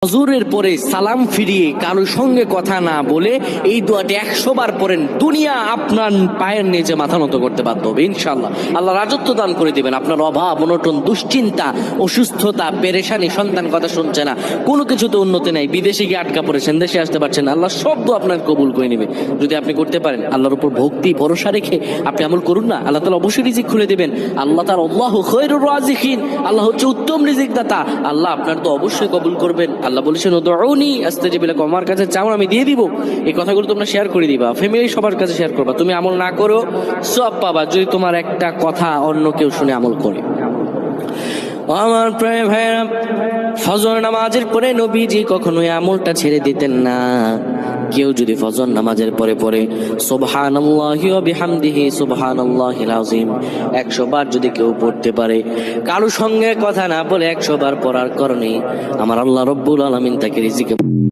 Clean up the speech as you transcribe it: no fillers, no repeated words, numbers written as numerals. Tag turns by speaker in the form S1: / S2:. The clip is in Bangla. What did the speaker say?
S1: হজুরের পরে সালাম ফিরিয়ে কারোর সঙ্গে কথা না বলে এই দোয়াটি 100 বার পড়েন, দুনিয়া আপনার পায়ের নিচে মাথা নত করতে বাধ্য হবে ইনশাআল্লাহ। আল্লাহ রাজত্ব দান করে দিবেন। আপনার অভাব অনটন, দুশ্চিন্তা, অসুস্থতা, পেরেশানি, সন্তান কথা শুনছে না, কোনো কিছুতে উন্নতি নাই, বিদেশে গিয়ে আটকা পড়েছেন, দেশে আসতে পারছেন না, আল্লাহ সব দোয়া আপনার কবুল করে নেবে যদি আপনি করতে পারেন। আল্লাহর উপর ভক্তি ভরসা রেখে আপনি আমল করুন না, আল্লাহ তাআলা অবশ্যই রিজিক খুলে দিবেন। আল্লাহ তাআলা আল্লাহু খায়রুর রাজিকিন, আল্লাহ হচ্ছে উত্তম রিজিক দাতা। আল্লাহ আপনার তো অবশ্যই কবুল করবেন। আল্লাহ বলেছেন উদউনি আস্তাজিব লাকুম, আমার কাছে চাও আমি দিয়ে দিব। এই কথাগুলো তোমরা শেয়ার করে দিবা, ফ্যামিলি সবার কাছে শেয়ার করবা। তুমি আমল না করো সওয়াব পাবা যদি তোমার একটা কথা অন্য কেউ শুনে আমল করে। আমার প্রিয় ভাইরা, ফজর নামাজের পরে নবীজি কখনোই আমলটা ছেড়ে দিতেন না। কেউ যদি ফজর নামাজের পরে পরে সুবহানাল্লাহি ওয়া বিহামদিহি সুবহানাল্লাহিল আযীম 100 বার যদি কেউ পড়তে পারে, কারো সঙ্গে কথা না বলে 100 বার পড়ার কারণে আমার আল্লাহ রাব্বুল আলামিন তাকে রিজিকে